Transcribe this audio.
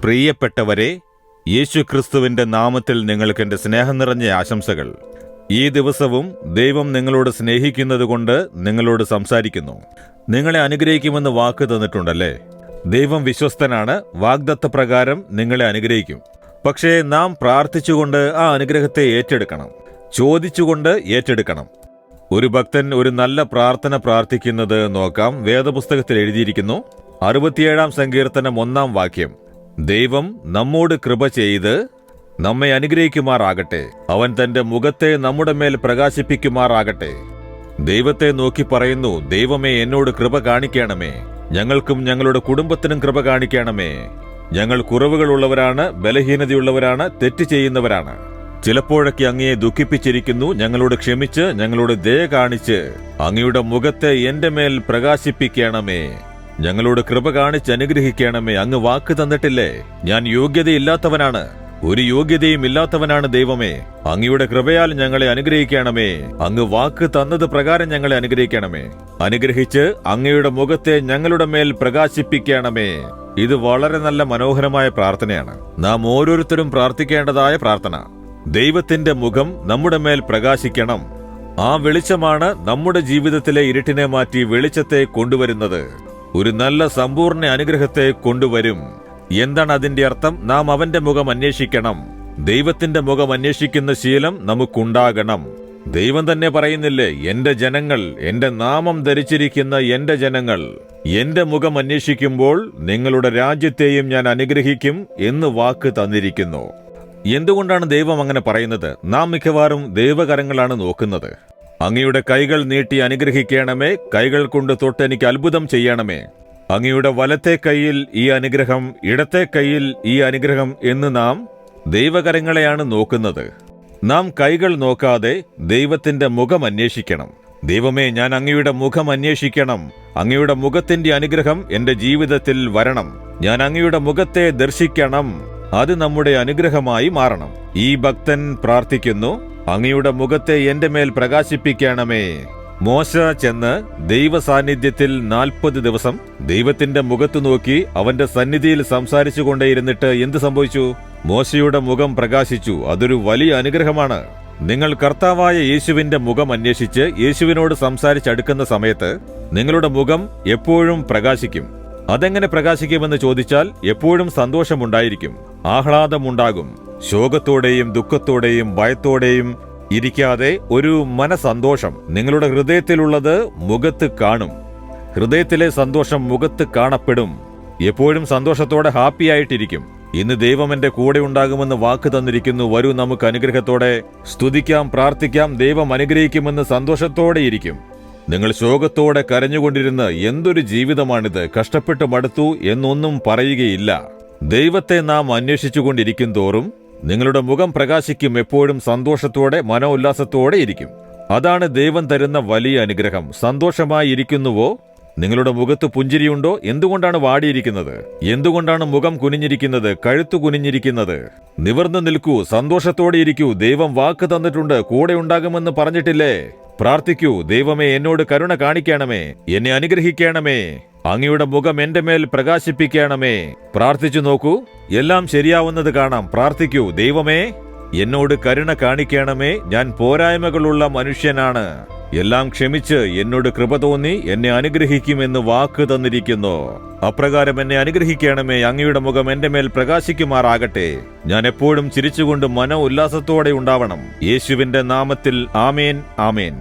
പ്രിയപ്പെട്ടവരെ, യേശുക്രിസ്തുവിന്റെ നാമത്തിൽ നിങ്ങൾക്ക് എൻ്റെ സ്നേഹം നിറഞ്ഞ ആശംസകൾ. ഈ ദിവസവും ദൈവം നിങ്ങളോട് സ്നേഹിക്കുന്നതുകൊണ്ട് നിങ്ങളോട് സംസാരിക്കുന്നു. നിങ്ങളെ അനുഗ്രഹിക്കുമെന്ന് വാക്ക് തന്നിട്ടുണ്ടല്ലേ? ദൈവം വിശ്വസ്തനാണ്. വാഗ്ദത്തപ്രകാരം നിങ്ങളെ അനുഗ്രഹിക്കും. പക്ഷേ നാം പ്രാർത്ഥിച്ചുകൊണ്ട് ആ അനുഗ്രഹത്തെ ഏറ്റെടുക്കണം. ചോദിച്ചുകൊണ്ട് ഏറ്റെടുക്കണം. ഒരു ഭക്തൻ ഒരു നല്ല പ്രാർത്ഥന പ്രാർത്ഥിക്കുന്നത് നോക്കാം. വേദപുസ്തകത്തിൽ എഴുതിയിരിക്കുന്നു, 67-ാം സങ്കീർത്തനം 1-ാം വാക്യം, ദൈവം നമ്മോട് കൃപ ചെയ്ത് നമ്മെ അനുഗ്രഹിക്കുമാറാകട്ടെ. അവൻ തന്റെ മുഖത്തെ നമ്മുടെ മേൽ പ്രകാശിപ്പിക്കുമാറാകട്ടെ. ദൈവത്തെ നോക്കി പറയുന്നു, ദൈവമേ, എന്നോട് കൃപ കാണിക്കണമേ. ഞങ്ങൾക്കും ഞങ്ങളുടെ കുടുംബത്തിനും കൃപ കാണിക്കണമേ. ഞങ്ങൾ കുറവുകളുള്ളവരാണ്, ബലഹീനതയുള്ളവരാണ്, തെറ്റ് ചെയ്യുന്നവരാണ്. ചിലപ്പോഴൊക്കെ അങ്ങയെ ദുഃഖിപ്പിച്ചിരിക്കുന്നു. ഞങ്ങളോട് ക്ഷമിച്ച്, ഞങ്ങളോട് ദയ കാണിച്ച് അങ്ങയുടെ മുഖത്തെ എന്റെ മേൽ പ്രകാശിപ്പിക്കണമേ. ഞങ്ങളോട് കൃപ കാണിച്ച് അനുഗ്രഹിക്കണമേ. അങ്ങ് വാക്ക് തന്നിട്ടില്ലേ? ഞാൻ യോഗ്യതയില്ലാത്തവനാണ്, ഒരു യോഗ്യതയും ഇല്ലാത്തവനാണ്. ദൈവമേ, അങ്ങയുടെ കൃപയാൽ ഞങ്ങളെ അനുഗ്രഹിക്കണമേ. അങ്ങ് വാക്ക് തന്നത് പ്രകാരം ഞങ്ങളെ അനുഗ്രഹിക്കണമേ. അനുഗ്രഹിച്ച് അങ്ങയുടെ മുഖത്തെ ഞങ്ങളുടെ മേൽ പ്രകാശിപ്പിക്കണമേ. ഇത് വളരെ നല്ല മനോഹരമായ പ്രാർത്ഥനയാണ്. നാം ഓരോരുത്തരും പ്രാർത്ഥിക്കേണ്ടതായ പ്രാർത്ഥന. ദൈവത്തിന്റെ മുഖം നമ്മുടെ മേൽ പ്രകാശിക്കണം. ആ വെളിച്ചമാണ് നമ്മുടെ ജീവിതത്തിലെ ഇരുട്ടിനെ മാറ്റി വെളിച്ചത്തെ കൊണ്ടുവരുന്നത്. ഒരു നല്ല സമ്പൂർണ്ണ അനുഗ്രഹത്തെ കൊണ്ടുവരും. എന്താണ് അതിന്റെ അർത്ഥം? നാം അവന്റെ മുഖം അന്വേഷിക്കണം. ദൈവത്തിന്റെ മുഖം അന്വേഷിക്കുന്ന ശീലം നമുക്കുണ്ടാകണം. ദൈവം തന്നെ പറയുന്നില്ലേ, എന്റെ ജനങ്ങൾ, എന്റെ നാമം ധരിച്ചിരിക്കുന്ന എന്റെ ജനങ്ങൾ എന്റെ മുഖം അന്വേഷിക്കുമ്പോൾ നിങ്ങളുടെ രാജ്യത്തെയും ഞാൻ അനുഗ്രഹിക്കും എന്ന് വാക്ക് തന്നിരിക്കുന്നു. എന്തുകൊണ്ടാണ് ദൈവം അങ്ങനെ പറയുന്നത്? നാം മിക്കവാറും ദൈവകരങ്ങളാണ് നോക്കുന്നത്. അങ്ങയുടെ കൈകൾ നീട്ടി അനുഗ്രഹിക്കണമേ. കൈകൾ കൊണ്ട് തൊട്ട് എനിക്ക് അത്ഭുതം ചെയ്യണമേ. അങ്ങയുടെ വലത്തെ കൈയിൽ ഈ അനുഗ്രഹം, ഇടത്തെ കൈയിൽ ഈ അനുഗ്രഹം എന്ന് നാം ദൈവകരങ്ങളെയാണ് നോക്കുന്നത്. നാം കൈകൾ നോക്കാതെ ദൈവത്തിന്റെ മുഖം അന്വേഷിക്കണം. ദൈവമേ, ഞാൻ അങ്ങയുടെ മുഖം അന്വേഷിക്കണം. അങ്ങയുടെ മുഖത്തിന്റെ അനുഗ്രഹം എന്റെ ജീവിതത്തിൽ വരണം. ഞാൻ അങ്ങയുടെ മുഖത്തെ ദർശിക്കണം. അത് നമ്മുടെ അനുഗ്രഹമായി മാറണം. ഈ ഭക്തൻ പ്രാർത്ഥിക്കുന്നു, അങ്ങയുടെ മുഖത്തെ എന്റെ മേൽ പ്രകാശിപ്പിക്കണമേ. മോശ ചെന്ന് ദൈവ സാന്നിധ്യത്തിൽ 40 ദിവസം ദൈവത്തിന്റെ മുഖത്ത് നോക്കി അവന്റെ സന്നിധിയിൽ സംസാരിച്ചു കൊണ്ടേയിരുന്നിട്ട് എന്ത് സംഭവിച്ചു? മോശയുടെ മുഖം പ്രകാശിച്ചു. അതൊരു വലിയ അനുഗ്രഹമാണ്. നിങ്ങൾ കർത്താവായ യേശുവിന്റെ മുഖം അന്വേഷിച്ച് യേശുവിനോട് സംസാരിച്ചടുക്കുന്ന സമയത്ത് നിങ്ങളുടെ മുഖം എപ്പോഴും പ്രകാശിക്കും. അതെങ്ങനെ പ്രകാശിക്കുമെന്ന് ചോദിച്ചാൽ, എപ്പോഴും സന്തോഷമുണ്ടായിരിക്കും, ആഹ്ലാദമുണ്ടാകും. ശോകത്തോടെയും ദുഃഖത്തോടെയും ഭയത്തോടെയും ഇരിക്കാതെ ഒരു മനസന്തോഷം. നിങ്ങളുടെ ഹൃദയത്തിലുള്ളത് മുഖത്ത് കാണും. ഹൃദയത്തിലെ സന്തോഷം മുഖത്ത് കാണപ്പെടും. എപ്പോഴും സന്തോഷത്തോടെ ഹാപ്പിയായിട്ടിരിക്കും. ഇന്ന് ദൈവം എന്റെ കൂടെ ഉണ്ടാകുമെന്ന് വാക്ക് തന്നിരിക്കുന്നു. വരൂ, നമുക്ക് അനുഗ്രഹത്തോടെ സ്തുതിക്കാം, പ്രാർത്ഥിക്കാം. ദൈവം അനുഗ്രഹിക്കുമെന്ന് സന്തോഷത്തോടെ ഇരിക്കും. നിങ്ങൾ ശോകത്തോടെ കരഞ്ഞുകൊണ്ടിരുന്ന് എന്തൊരു ജീവിതമാണിത്, കഷ്ടപ്പെട്ട് മടുത്തു എന്നൊന്നും പറയുകയില്ല. ദൈവത്തെ നാം അന്വേഷിച്ചുകൊണ്ടിരിക്കും തോറും നിങ്ങളുടെ മുഖം പ്രകാശിക്കും. എപ്പോഴും സന്തോഷത്തോടെ, മനോല്ലാസത്തോടെ ഇരിക്കും. അതാണ് ദൈവം തരുന്ന വലിയ അനുഗ്രഹം. സന്തോഷമായി ഇരിക്കുന്നുവോ? നിങ്ങളുടെ മുഖത്ത് പുഞ്ചിരിയുണ്ടോ? എന്തുകൊണ്ടാണ് വാടിയിരിക്കുന്നത്? എന്തുകൊണ്ടാണ് മുഖം കുനിഞ്ഞിരിക്കുന്നത്, കഴുത്തു കുനിഞ്ഞിരിക്കുന്നത്? നിവർന്നു നിൽക്കൂ, സന്തോഷത്തോടെ ഇരിക്കൂ. ദൈവം വാക്ക് തന്നിട്ടുണ്ട്, കൂടെ ഉണ്ടാകുമെന്ന് പറഞ്ഞിട്ടില്ലേ? പ്രാർത്ഥിക്കൂ, ദൈവമേ, എന്നോട് കരുണ കാണിക്കണമേ, എന്നെ അനുഗ്രഹിക്കണമേ, അങ്ങയുടെ മുഖം എന്റെ മേൽ പ്രകാശിപ്പിക്കണമേ. പ്രാർത്ഥിച്ചു നോക്കൂ, എല്ലാം ശരിയാവുന്നത് കാണാം. പ്രാർത്ഥിക്കൂ, ദൈവമേ, എന്നോട് കരുണ കാണിക്കണമേ. ഞാൻ പോരായ്മകളുള്ള മനുഷ്യനാണ്. എല്ലാം ക്ഷമിച്ച് എന്നോട് കൃപ തോന്നി എന്നെ അനുഗ്രഹിക്കുമെന്ന് വാക്ക് തന്നിരിക്കുന്നു. അപ്രകാരം എന്നെ അനുഗ്രഹിക്കണമേ. അങ്ങയുടെ മുഖം എന്റെ മേൽ പ്രകാശിക്കുമാറാകട്ടെ. ഞാൻ എപ്പോഴും ചിരിച്ചുകൊണ്ട് മനോ ഉല്ലാസത്തോടെ ഉണ്ടാവണം. യേശുവിന്റെ നാമത്തിൽ ആമേൻ, ആമേൻ.